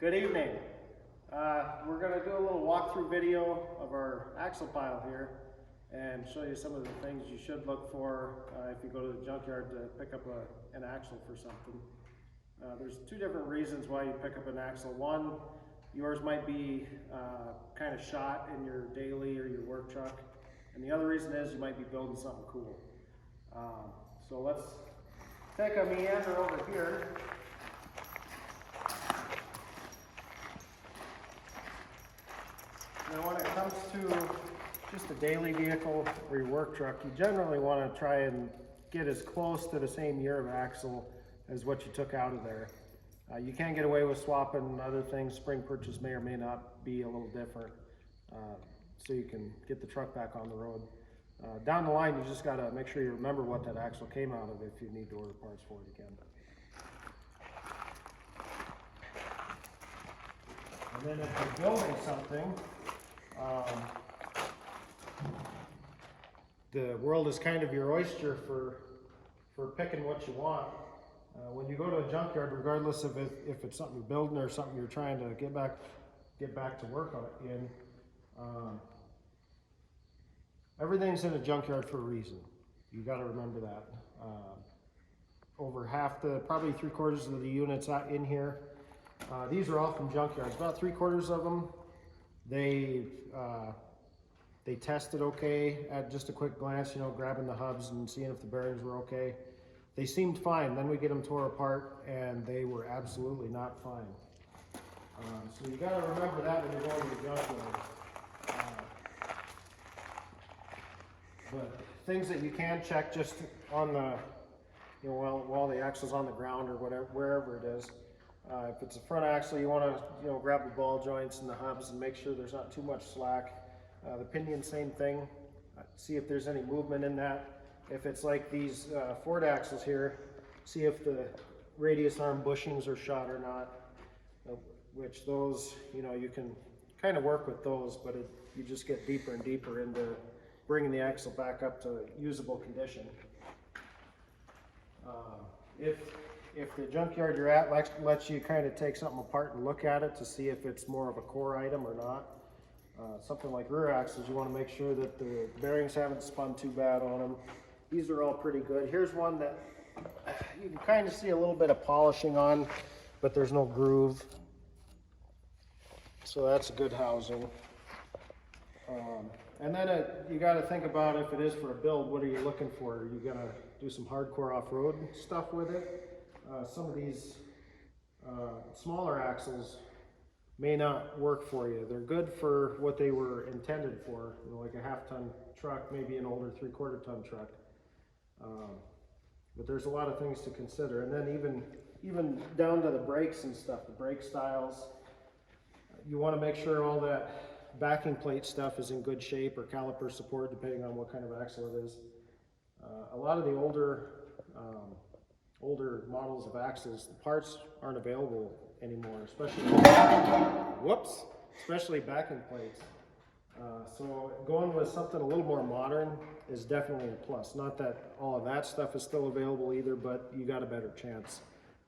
Good evening. We're going to do a little walkthrough video of our axle pile here and show you some of the things you should look for if you go to the junkyard to pick up an axle for something. There's two different reasons why you pick up an axle. One, yours might be kind of shot in your daily or your work truck, and the other reason is you might be building something cool. So let's take a meander over here. Now when it comes to just a daily vehicle or your work truck, you generally want to try and get as close to the same year of axle as what you took out of there. You can get away with swapping other things. Spring purchase may or may not be a little different, so you can get the truck back on the road. Down the line, you just got to make sure you remember what that axle came out of. If you need to order parts for it again. And then if you're building something, the world is kind of your oyster for picking what you want. When you go to a junkyard, regardless of if it's something you're building or something you're trying to get back to work on in, everything's in a junkyard for a reason. You got to remember that. Over half probably 3/4 of the units out in here, these are all from junkyards. About 3/4 of them, they tested okay at just a quick glance, grabbing the hubs and seeing if the bearings were okay. They seemed fine. Then we get them tore apart and they were absolutely not fine. So you got to remember that when you're going to the junkyard. But things that you can check just on the, while the axle's on the ground or whatever, wherever it is. If it's a front axle, you want to, grab the ball joints and the hubs and make sure there's not too much slack. The pinion, same thing. See if there's any movement in that. If it's like these Ford axles here, see if the radius arm bushings are shot or not. Which those, you can kind of work with those, but you just get deeper and deeper into bringing the axle back up to usable condition. If the junkyard you're at lets you kind of take something apart and look at it to see if it's more of a core item or not. Something like rear axles, you want to make sure that the bearings haven't spun too bad on them. These are all pretty good. Here's one that you can kind of see a little bit of polishing on, but there's no groove. So that's a good housing. And then you got to think about if it is for a build, what are you looking for? Are you going to do some hardcore off-road stuff with it? Some of these smaller axles may not work for you. They're good for what they were intended for, like a half-ton truck, maybe an older 3/4-ton truck. But there's a lot of things to consider. And then even down to the brakes and stuff, the brake styles, you want to make sure all that backing plate stuff is in good shape, or caliper support, depending on what kind of axle it is. A lot of the older models of axles, the parts aren't available anymore, especially backing plates. So going with something a little more modern is definitely a plus. Not that all of that stuff is still available either, but you got a better chance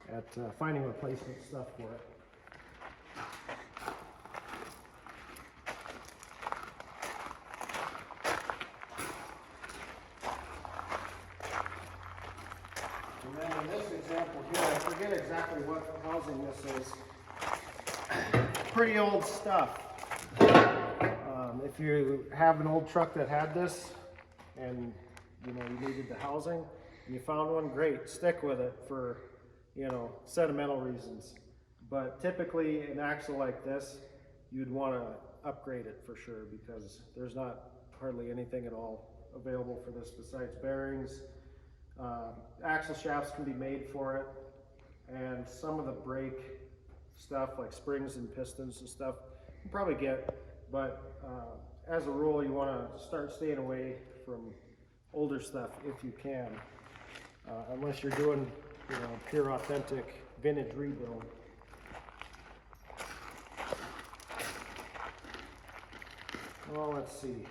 at finding replacement stuff for it. And then in this example here, I forget exactly what housing this is. Pretty old stuff. If you have an old truck that had this and you needed the housing and you found one, great, stick with it for sentimental reasons. But typically an axle like this, you'd want to upgrade it for sure, because there's not hardly anything at all available for this besides bearings. Axle shafts can be made for it, and some of the brake stuff like springs and pistons and stuff you can probably get, but as a rule you want to start staying away from older stuff if you can, unless you're doing pure authentic vintage rebuild. Well, let's see.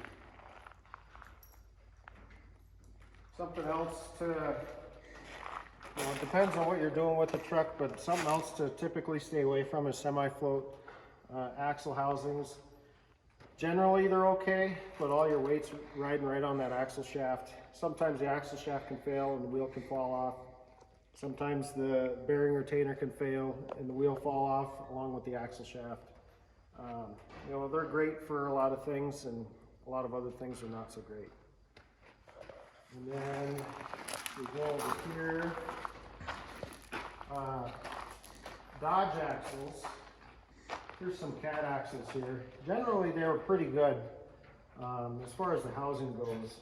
Something else to Well, it depends on what you're doing with the truck, but something else to typically stay away from is semi-float axle housings. Generally they're okay, but all your weight's riding right on that axle shaft. Sometimes the axle shaft can fail and the wheel can fall off. Sometimes the bearing retainer can fail and the wheel fall off along with the axle shaft. You know, they're great for a lot of things, and a lot of other things are not so great. And then we go over here. Dodge axles. Here's some cat axles here. Generally they were pretty good as far as the housing goes.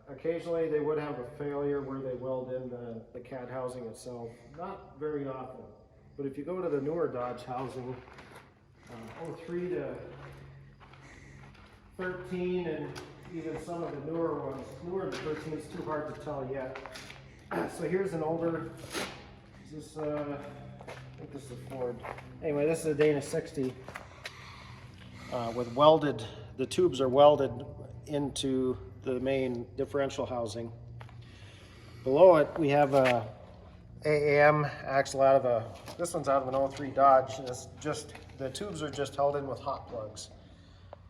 Occasionally they would have a failure where they weld in the cat housing itself. Not very often. But if you go to the newer Dodge housing, 03 to 13, and even some of the newer ones, newer to 13 is too hard to tell yet. So here's an older, is this, I think this is a Ford. Anyway, this is a Dana 60 with welded, the tubes are welded into the main differential housing. Below it, we have a AAM axle out of a, this one's out of an 03 Dodge. It's just, the tubes are just held in with hot plugs.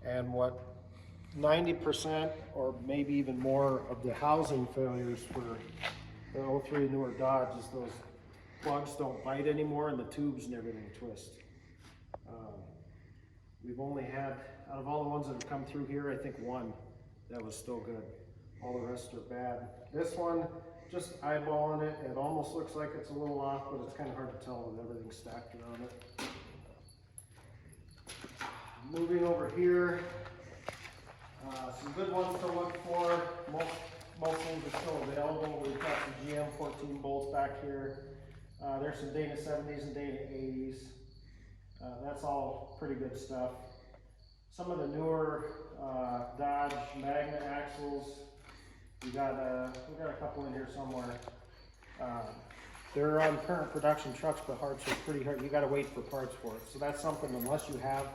And what 90% or maybe even more of the housing failures for the 03 newer Dodge is those plugs don't bite anymore and the tubes and everything twist. We've only had, out of all the ones that have come through here, I think one that was still good. All the rest are bad. This one, just eyeballing it, it almost looks like it's a little off, but it's kind of hard to tell with everything stacked around it. Moving over here, some good ones to look for. Most things are still available. We've got some GM 14 bolts back here. There's some Dana 70s and Dana 80s. That's all pretty good stuff. Some of the newer Dodge Magna axles, we got a couple in here somewhere. They're on current production trucks, but parts are pretty hard. You got to wait for parts for it. So that's something, unless you have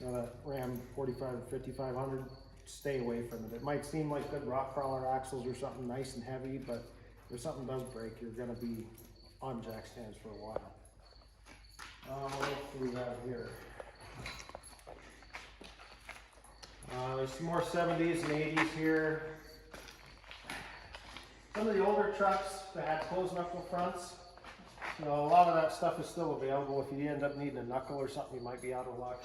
that Ram 45 or 5500, stay away from it. It might seem like good rock crawler axles or something nice and heavy, but if something does break, you're going to be on jack stands for a while. What else do we have here? There's some more 70s and 80s here. Some of the older trucks that had closed knuckle fronts, you know, a lot of that stuff is still available. If you end up needing a knuckle or something, you might be out of luck.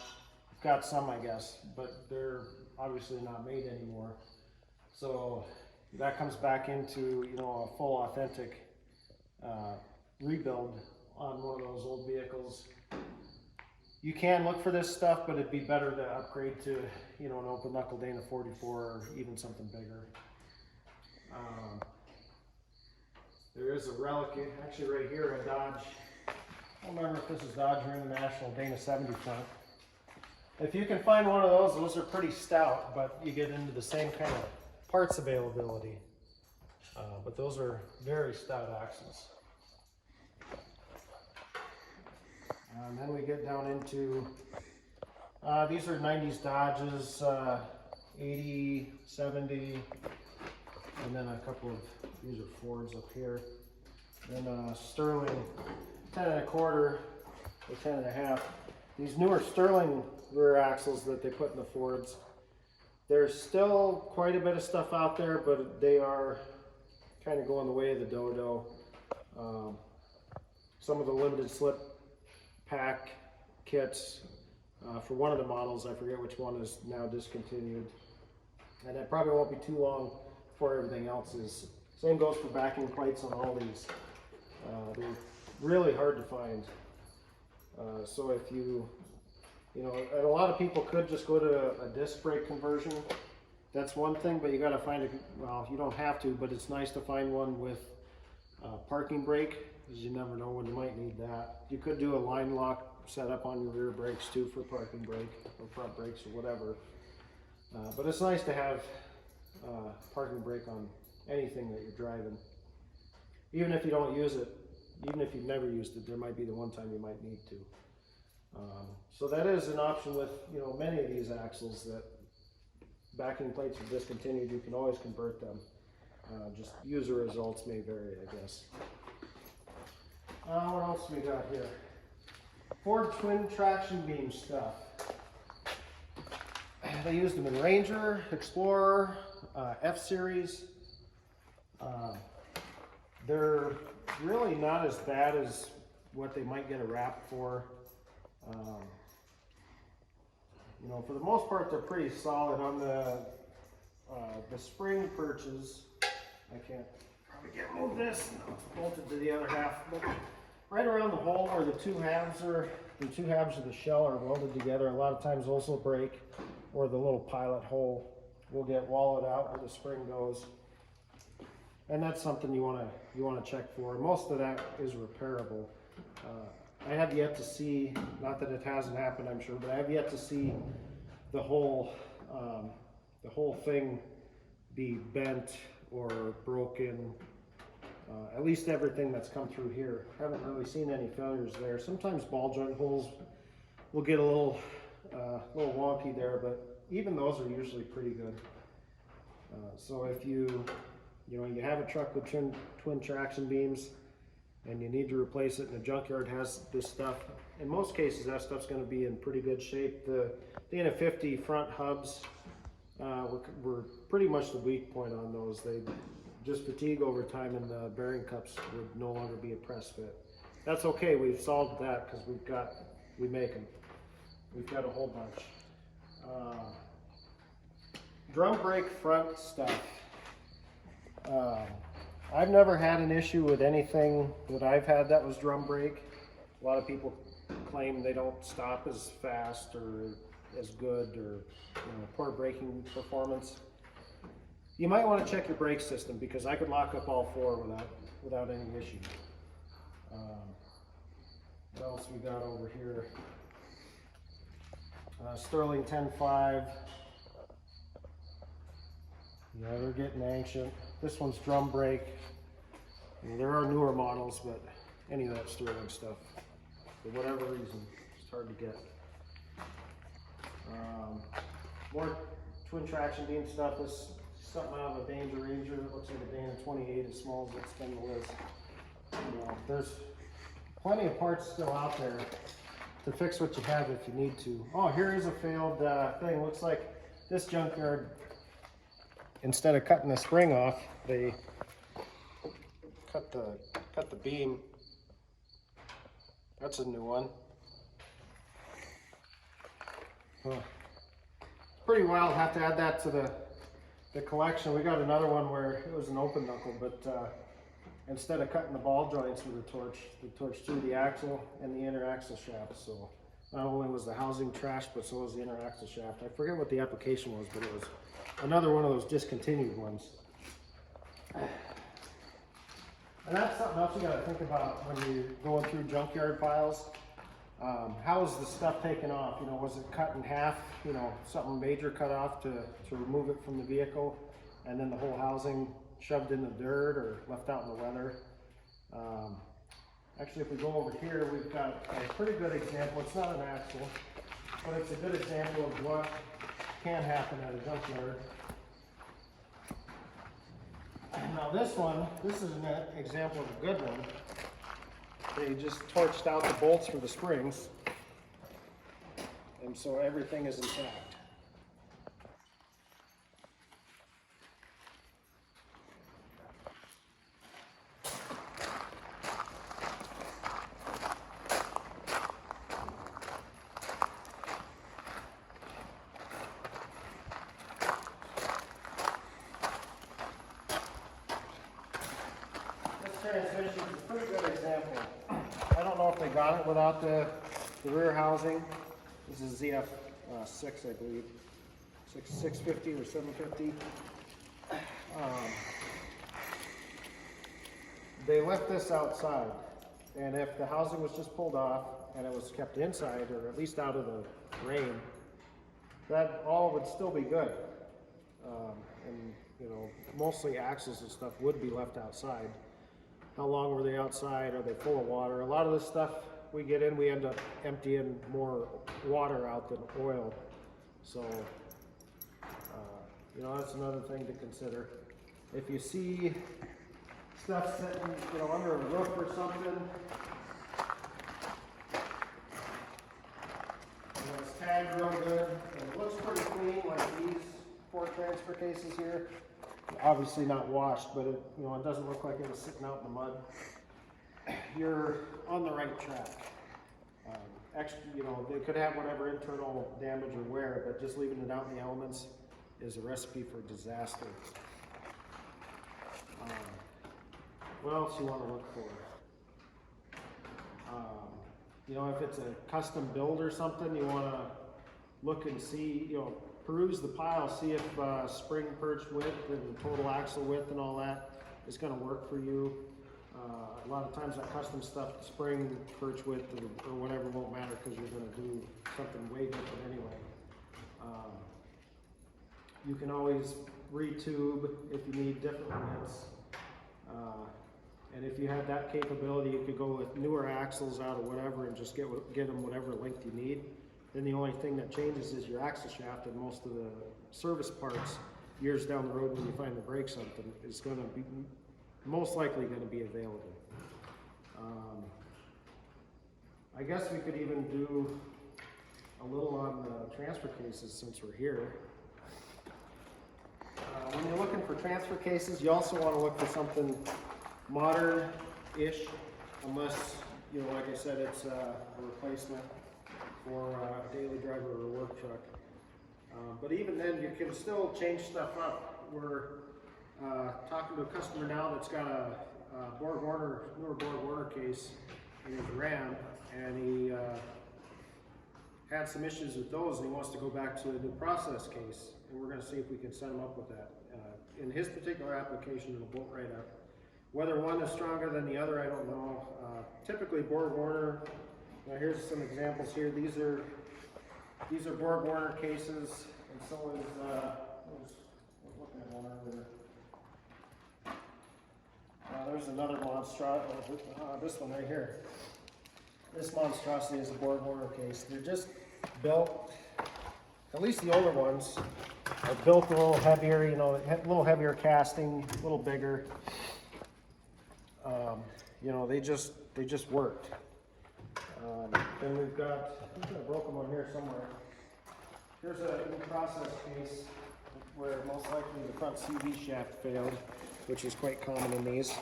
We've got some, I guess, but they're obviously not made anymore. So that comes back into, you know, a full authentic rebuild on one of those old vehicles. You can look for this stuff, but it'd be better to upgrade to, you know, an open knuckle Dana 44 or even something bigger. There is a relic, actually right here, a Dodge. I don't remember if this is Dodge or International Dana 70 front. If you can find one of those are pretty stout, but you get into the same kind of parts availability. But those are very stout axles. And then we get down into, these are 90s Dodges, 80, 70, and then a couple of, these are Fords up here. Then Sterling 10 1/4 or 10 1/2. These newer Sterling rear axles that they put in the Fords, there's still quite a bit of stuff out there, but they are kind of going the way of the dodo. Some of the limited slip pack kits for one of the models, I forget which one, is now discontinued, and it probably won't be too long before everything else is. Same goes for backing plates on all these. They're really hard to find. So if you know, and a lot of people could just go to a disc brake conversion. That's one thing, but you got to find a, well, you don't have to, but it's nice to find one with parking brake, because you never know when you might need that. You could do a line lock setup on your rear brakes too for parking brake or front brakes or whatever. But it's nice to have parking brake on anything that you're driving. Even if you don't use it, even if you've never used it, there might be the one time you might need to. So that is an option with, you know, many of these axles that backing plates are discontinued. You can always convert them. Just user results may vary, I guess. What else we got here? Ford twin traction beam stuff. They used them in Ranger, Explorer, F-Series. They're really not as bad as what they might get a rap for. You know, for the most part, they're pretty solid. On the spring perches, I probably can't move this. No, it's bolted to the other half. But right around the hole where the two halves of the shell are welded together, a lot of times those will break, or the little pilot hole will get wallowed out where the spring goes. And that's something you want to check for. Most of that is repairable. I have yet to see, not that it hasn't happened, I'm sure, but I have yet to see the whole thing be bent or broken. At least everything that's come through here. Haven't really seen any failures there. Sometimes ball joint holes will get a little wonky there, but even those are usually pretty good. So if you have a truck with twin traction beams and you need to replace it and the junkyard has this stuff, in most cases that stuff's going to be in pretty good shape. The N50 front hubs were pretty much the weak point on those. They just fatigue over time and the bearing cups would no longer be a press fit. That's okay, we've solved that because we make them. We've got a whole bunch. Drum brake front stuff. I've never had an issue with anything that I've had that was drum brake. A lot of people claim they don't stop as fast or as good, or poor braking performance. You might want to check your brake system because I could lock up all four without any issue. What else we got over here? Sterling 10.5. Yeah, they're getting ancient. This one's drum brake. There are newer models, but any of that Sterling stuff, for whatever reason, it's hard to get. More twin traction beam stuff. This is something out of a Danger Ranger. It looks like a Dana 28, as small as it's been the list. There's plenty of parts still out there to fix what you have if you need to. Oh, here is a failed thing. Looks like this junkyard, instead of cutting the spring off, they cut the beam. That's a new one. Huh. Pretty wild. Have to add that to the collection. We got another one where it was an open knuckle, but instead of cutting the ball joints with the torch threw the axle and the inner axle shaft. So not only was the housing trashed, but so was the inner axle shaft. I forget what the application was, but it was another one of those discontinued ones. And that's something else you got to think about when you're going through junkyard files. How was the stuff taken off? Was it cut in half? Something major cut off to remove it from the vehicle, and then the whole housing shoved in the dirt or left out in the weather. Actually, if we go over here, we've got a pretty good example. It's not an axle, but it's a good example of what can happen at a junkyard. Now this is an example of a good one. They just torched out the bolts for the springs, and so everything is intact. Transmission is a pretty good example. I don't know if they got it without the rear housing. This is ZF6, I believe. 650 or 750. They left this outside, and if the housing was just pulled off and it was kept inside, or at least out of the rain, that all would still be good. And mostly axles and stuff would be left outside. How long were they outside? Are they full of water? A lot of this stuff we get in, we end up emptying more water out than oil. So, that's another thing to consider. if you see stuff sitting, you know, under a roof or something, and it's tagged real good, and it looks pretty clean, like these 4 transfer cases here. Obviously not washed, but it, you know, it doesn't look like it was sitting out in the mud. You're on the right track. Extra, you know, they could have whatever internal damage or wear, but just leaving it out in the elements is a recipe for disaster. What else you want to look for? You know, if it's a custom build or something, you want to look and see, you know, peruse the pile, see if spring perch width and total axle width and all that is going to work for you. A lot of times that custom stuff, spring perch width or whatever won't matter because you're going to do something way different anyway. You can always retube if you need different widths. And if you had that capability, you could go with newer axles out of whatever and just get them whatever length you need. Then the only thing that changes is your axle shaft, and most of the service parts years down the road when you finally break something is going to be most likely going to be available. I guess we could even do a little on the transfer cases since we're here. When you're looking for transfer cases, you also want to look for something modern-ish, unless, you know, like I said, it's a replacement for a daily driver or a work truck. But even then, you can still change stuff up. We're talking to a customer now that's got a newer Borg Warner case in his Ram, and he had some issues with those, and he wants to go back to a new process case, and we're going to see if we can set him up with that. In his particular application, it'll bolt right up. Whether one is stronger than the other, I don't know. Typically, Borg Warner. Now here's some examples here. These are Borg Warner cases, and so is I was looking at one earlier. There's another monstrosity. This one right here. This monstrosity is a Borg Warner case. They're just built. At least the older ones are built a little heavier. You know, a little heavier casting, a little bigger. You know, they just worked. Then we've got, I think I broke them on here somewhere. Here's a new process case where most likely the front CV shaft failed, which is quite common in these.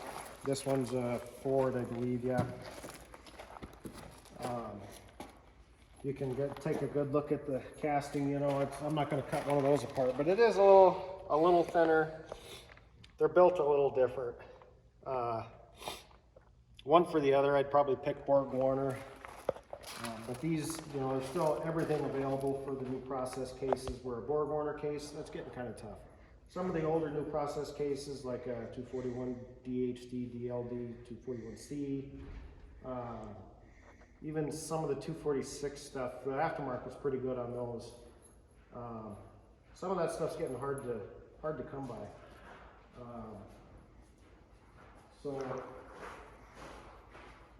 This one's a Ford, I believe, yeah. You can take a good look at the casting. You know, I'm not going to cut one of those apart, but it is a little thinner. They're built a little different. One for the other, I'd probably pick Borg Warner. But these, you know, there's still everything available for the new process cases, where a Borg Warner case, that's getting kind of tough. Some of the older new process cases, like 241 DHD, DLD, 241C, even some of the 246 stuff, the aftermarket's pretty good on those. Some of that stuff's getting hard to come by. So,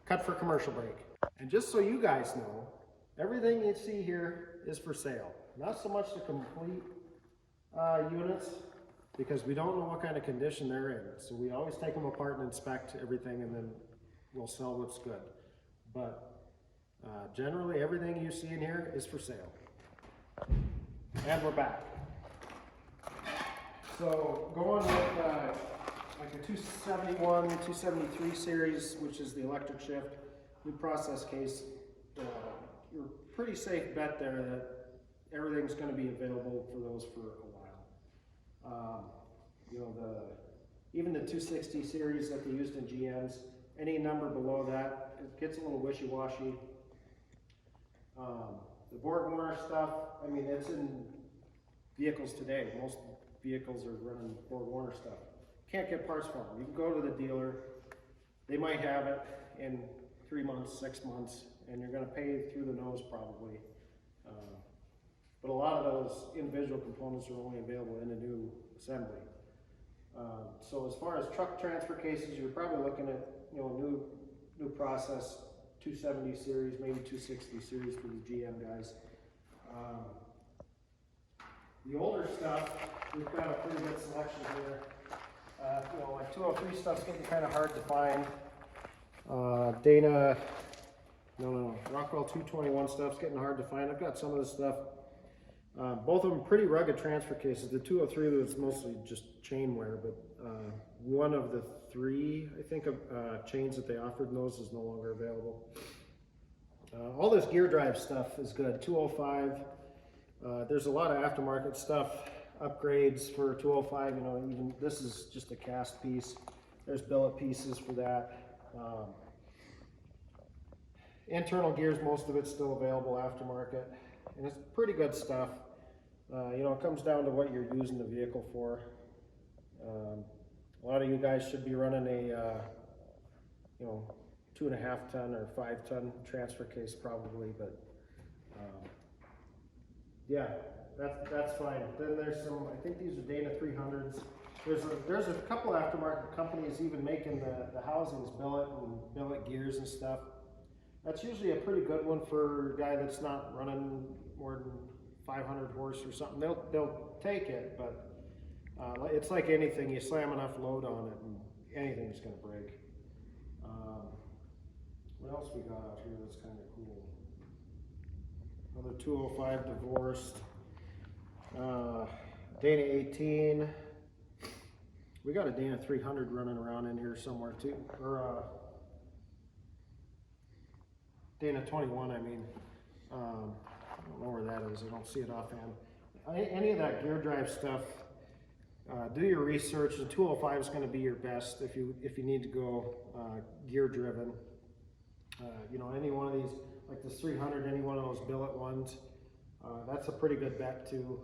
cut for commercial break. And just so you guys know, everything you see here is for sale. Not so much the complete units, because we don't know what kind of condition they're in. So we always take them apart and inspect everything, and then we'll sell what's good. But generally, everything you see in here is for sale. And we're back. So going with like a 271, 273 series, which is the electric shift, new process case, you're a pretty safe bet there that everything's going to be available for those for a while. You know, even the 260 series that they used in GMs, any number below that, it gets a little wishy-washy. The Borg Warner stuff, I mean, it's in vehicles today. Most vehicles are running Borg Warner stuff. Can't get parts for them. You can go to the dealer, they might have it in 3 months, 6 months, and you're going to pay through the nose probably. But a lot of those individual components are only available in a new assembly. So as far as truck transfer cases, you're probably looking at, you know, new process 270 series, maybe 260 series for the GM guys. The older stuff, we've got a pretty good selection here. You know, like 203 stuff's getting kind of hard to find. Dana, Rockwell 221 stuff's getting hard to find. I've got some of this stuff. Both of them pretty rugged transfer cases. The 203 was mostly just chain wear, but one of the three, I think, of chains that they offered in those is no longer available. All this gear drive stuff is good. 205, there's a lot of aftermarket stuff, upgrades for 205. You know, even this is just a cast piece. There's billet pieces for that. Internal gears, most of it's still available aftermarket, and it's pretty good stuff. You know, it comes down to what you're using the vehicle for. A lot of you guys should be running a, you know, 2.5 ton or 5 ton transfer case probably, but yeah, that's fine. Then there's some, I think these are Dana 300s. There's a couple aftermarket companies even making the housings, billet and billet gears and stuff. That's usually a pretty good one for a guy that's not running more than 500 horse or something. They'll take it, but it's like anything. You slam enough load on it and anything's going to break. What else we got out here that's kind of cool? Another 205 divorced. Dana 18. We got a Dana 300 running around in here somewhere too. Or Dana 21, I mean. I don't know where that is. I don't see it offhand. Any of that gear drive stuff, do your research. The 205 is going to be your best if you need to go gear driven. You know, any one of these, like this 300, any one of those billet ones, that's a pretty good bet too.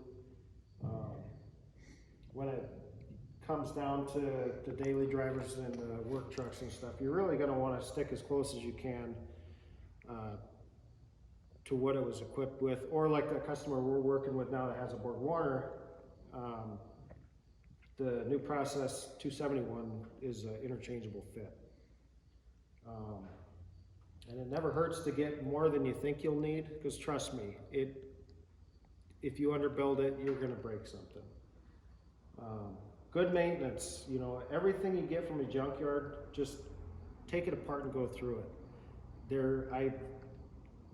When it comes down to daily drivers and work trucks and stuff, you're really going to want to stick as close as you can to what it was equipped with, or like the customer we're working with now that has a Borg Warner, the new Process 271 is an interchangeable fit. And it never hurts to get more than you think you'll need, because trust me, if you underbuild it, you're going to break something. Good maintenance, you know, everything you get from a junkyard, just take it apart and go through it. I've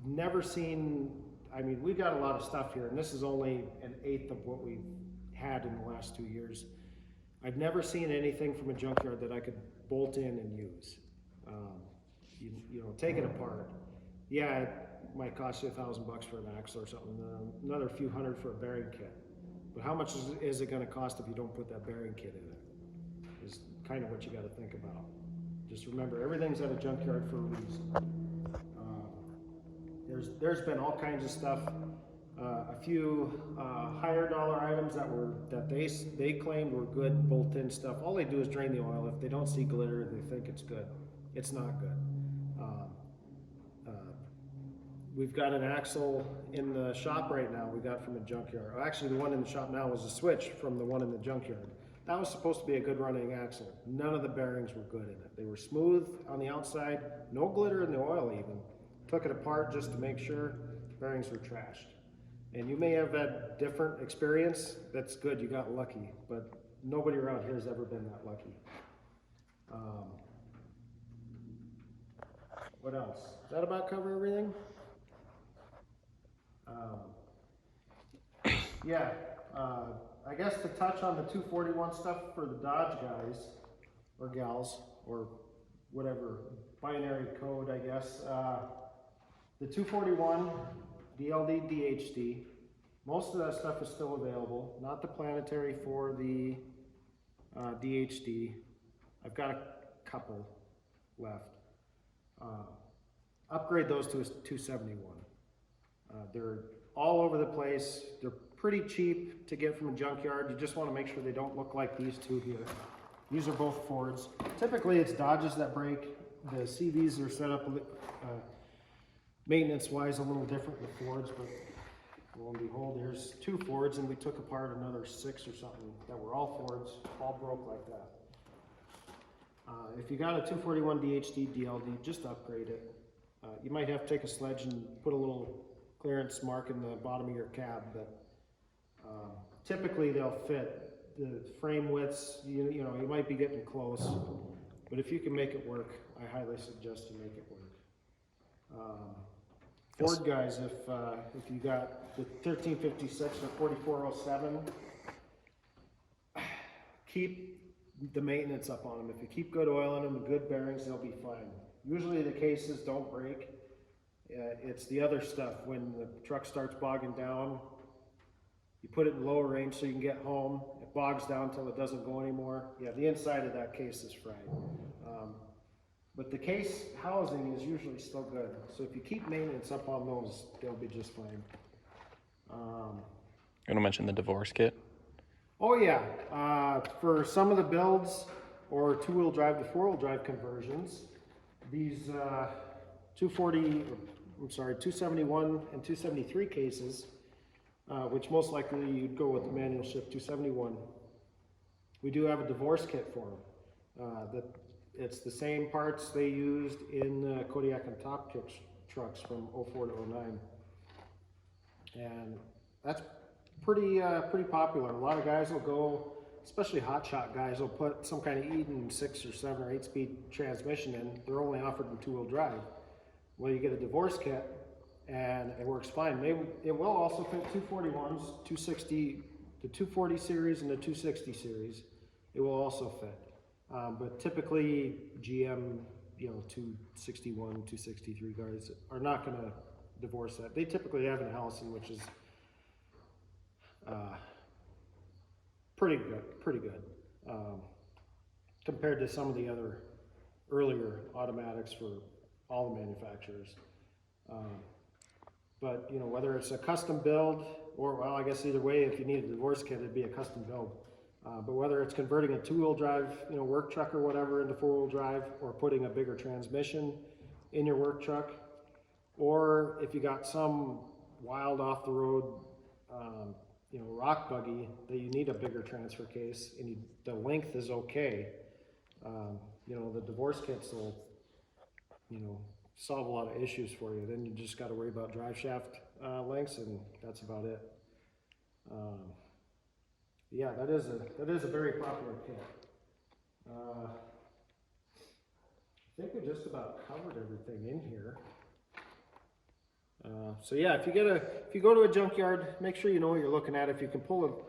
never seen, I mean, we got a lot of stuff here, and this is only an eighth of what we've had in the last 2 years. I've never seen anything from a junkyard that I could bolt in and use. You know, take it apart. Yeah, it might cost you $1,000 for an axle or something, another few hundred for a bearing kit. But how much is it going to cost if you don't put that bearing kit in it? Is kind of what you got to think about. Just remember, everything's at a junkyard for a reason. There's been all kinds of stuff. A few higher dollar items that they claimed were good bolt-in stuff. All they do is drain the oil. If they don't see glitter, they think it's good. It's not good. We've got an axle in the shop right now we got from a junkyard. Actually, the one in the shop now was a switch from the one in the junkyard. That was supposed to be a good running axle. None of the bearings were good in it. They were smooth on the outside, no glitter in the oil even. Took it apart just to make sure bearings were trashed. And you may have had different experience. That's good, you got lucky, but nobody around here has ever been that lucky. What else? Does that about cover everything? Yeah, I guess to touch on the 241 stuff for the Dodge guys, or gals, or whatever, binary code, I guess. The 241, DLD, DHD, most of that stuff is still available, not the planetary for the DHD. I've got a couple left. Upgrade those to a 271. They're all over the place. They're pretty cheap to get from a junkyard. You just want to make sure they don't look like these two here. These are both Fords. Typically it's Dodges that break. The CVs are set up maintenance-wise a little different than Fords, but lo and behold, here's 2 Fords, and we took apart another 6 or something that were all Fords, all broke like that. If you got a 241 DHD DLD, just upgrade it. You might have to take a sledge and put a little clearance mark in the bottom of your cab, but typically they'll fit the frame widths, you know, you might be getting close, but if you can make it work, I highly suggest you make it work. Ford guys, if you got the 1356 or 4407, keep the maintenance up on them. If you keep good oil in them and good bearings, they'll be fine. Usually the cases don't break. It's the other stuff. When the truck starts bogging down, you put it in lower range so you can get home. It bogs down until it doesn't go anymore. Yeah, the inside of that case is fried. But the case housing is usually still good. So if you keep maintenance up on those, they'll be just fine. You want to mention the divorce kit? Oh yeah, for some of the builds or two-wheel drive to four-wheel drive conversions, these 271 and 273 cases, which most likely you'd go with the manual shift 271. We do have a divorce kit for them. It's the same parts they used in the Kodiak and Top trucks from 04 to 09. And that's pretty popular. A lot of guys will go, especially hotshot guys, will put some kind of Eden 6 or 7 or 8 speed transmission in. They're only offered in two-wheel drive. Well, you get a divorce kit and it works fine. It will also fit 241s, 260, the 240 series and the 260 series. It will also fit. But typically GM, 261, 263 guys are not going to divorce that. They typically have an Allison, which is pretty good compared to some of the other earlier automatics for all the manufacturers. But whether it's a custom build or, well, I guess either way, if you need a divorce kit, it'd be a custom build. But whether it's converting a two-wheel drive, work truck or whatever into four-wheel drive, or putting a bigger transmission in your work truck, or if you got some wild off the road, rock buggy that you need a bigger transfer case and the length is okay, the divorce kits will, solve a lot of issues for you. Then you just got to worry about drive shaft lengths, and that's about it. Yeah, that is a very popular kit. I think we just about covered everything in here. So yeah, if you go to a junkyard, make sure you know what you're looking at. If you can pull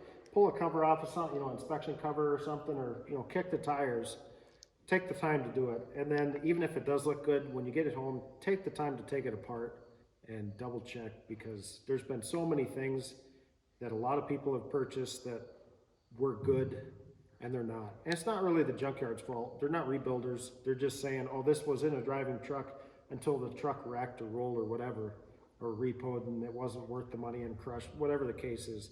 a cover off of something, inspection cover or something, or kick the tires, take the time to do it. And then even if it does look good, when you get it home, take the time to take it apart and double check, because there's been so many things that a lot of people have purchased that were good and they're not. And it's not really the junkyard's fault. They're not rebuilders. They're just saying, oh, this was in a driving truck until the truck wrecked or rolled or whatever, or repoed, and it wasn't worth the money and crushed, whatever the case is.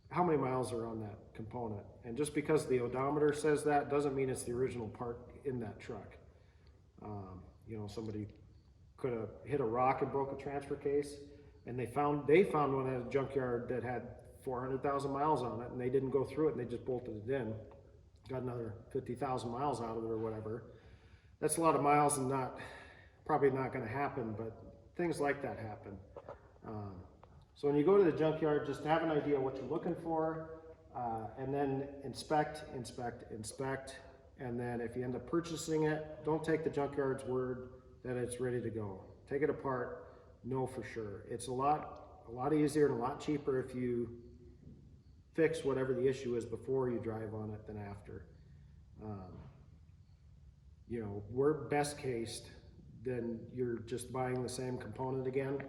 How many miles are on that component? And just because the odometer says that doesn't mean it's the original part in that truck. Somebody could have hit a rock and broke a transfer case, and they found one at a junkyard that had 400,000 miles on it, and they didn't go through it, and they just bolted it in. Got another 50,000 miles out of it or whatever. That's a lot of miles, and probably not going to happen, but things like that happen. So when you go to the junkyard, just have an idea what you're looking for, and then inspect, and then if you end up purchasing it, don't take the junkyard's word that it's ready to go. Take it apart, know for sure. It's a lot easier and a lot cheaper if you fix whatever the issue is before you drive on it than after. We're best cased, then you're just buying the same component again,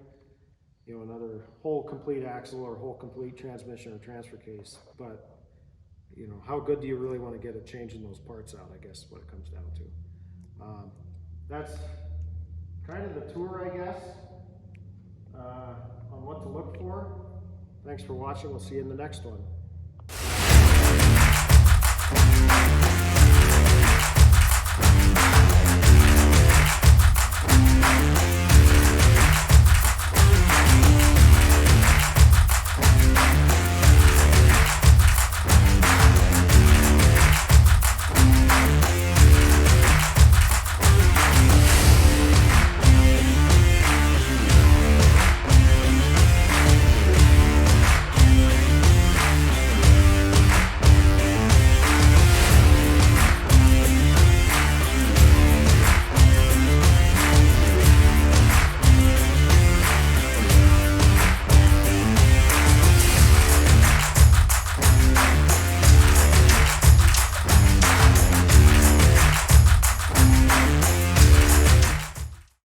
another whole complete axle or whole complete transmission or transfer case. But how good do you really want to get at changing those parts out, I guess, what it comes down to. That's kind of the tour, I guess, on what to look for. Thanks for watching. We'll see you in the next one.